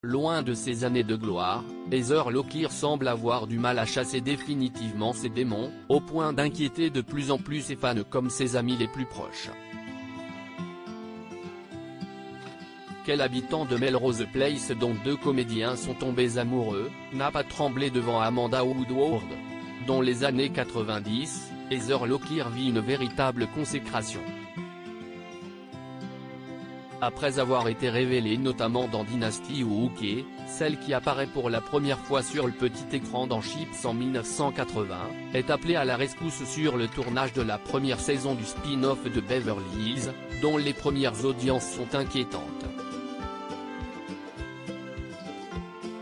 Loin de ses années de gloire, Heather Locklear semble avoir du mal à chasser définitivement ses démons, au point d'inquiéter de plus en plus ses fans comme ses amis les plus proches. Quel habitant de Melrose Place dont deux comédiens sont tombés amoureux, n'a pas tremblé devant Amanda Woodward? Dans les années 90, Heather Locklear vit une véritable consécration. Après avoir été révélée notamment dans Dynasty ou Hooké, celle qui apparaît pour la première fois sur le petit écran dans Chips en 1980, est appelée à la rescousse sur le tournage de la première saison du spin-off de Beverly Hills, dont les premières audiences sont inquiétantes.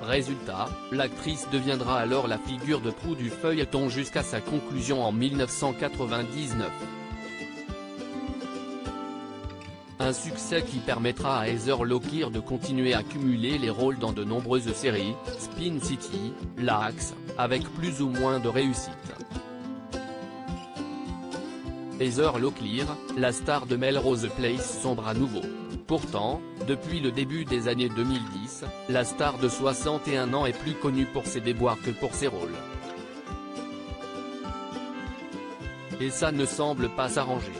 Résultat, l'actrice deviendra alors la figure de proue du feuilleton jusqu'à sa conclusion en 1999. Un succès qui permettra à Heather Locklear de continuer à cumuler les rôles dans de nombreuses séries, Spin City, L'Axe, avec plus ou moins de réussite. Heather Locklear, la star de Melrose Place sombre à nouveau. Pourtant, depuis le début des années 2010, la star de 61 ans est plus connue pour ses déboires que pour ses rôles. Et ça ne semble pas s'arranger.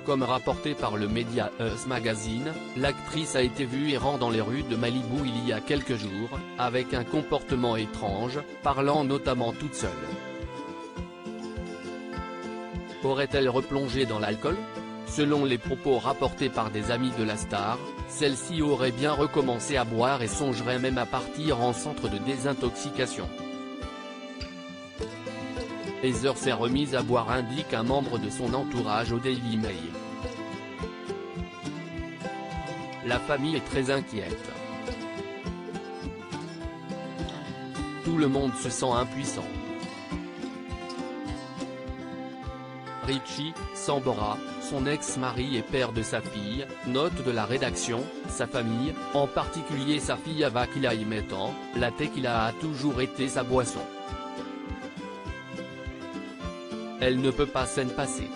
Comme rapporté par le média Us Magazine, l'actrice a été vue errant dans les rues de Malibu il y a quelques jours, avec un comportement étrange, parlant notamment toute seule. Aurait-elle replongé dans l'alcool? Selon les propos rapportés par des amis de la star, celle-ci aurait bien recommencé à boire et songerait même à partir en centre de désintoxication. Heather s'est remise à boire, indique un membre de son entourage au Daily Mail. La famille est très inquiète. Tout le monde se sent impuissant. Richie Sambora, son ex-mari et père de sa fille, note de la rédaction, sa famille, en particulier sa fille Ava qui la y mettant, la tequila a toujours été sa boisson. Elle ne peut pas s'en passer.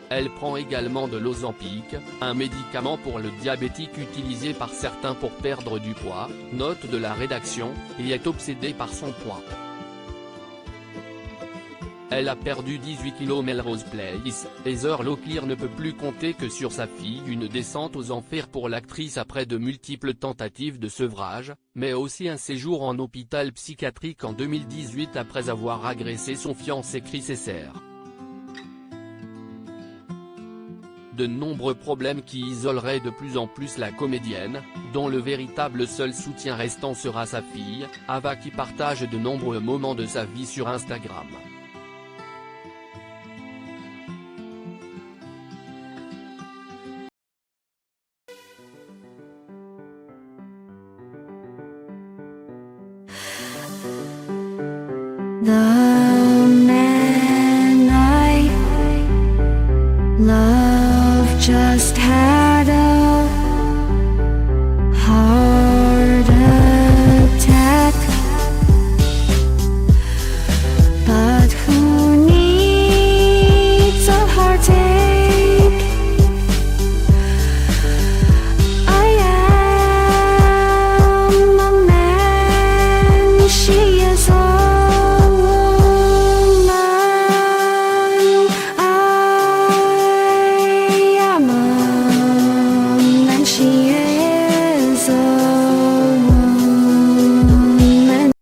Elle prend également de l'Ozempic, un médicament pour le diabétique utilisé par certains pour perdre du poids, note de la rédaction, et est obsédée par son poids. Elle a perdu 18 kg. Melrose Place, Heather Locklear ne peut plus compter que sur sa fille. Une descente aux enfers pour l'actrice après de multiples tentatives de sevrage, mais aussi un séjour en hôpital psychiatrique en 2018 après avoir agressé son fiancé Chris Esser. De nombreux problèmes qui isoleraient de plus en plus la comédienne, dont le véritable seul soutien restant sera sa fille, Ava, qui partage de nombreux moments de sa vie sur Instagram. The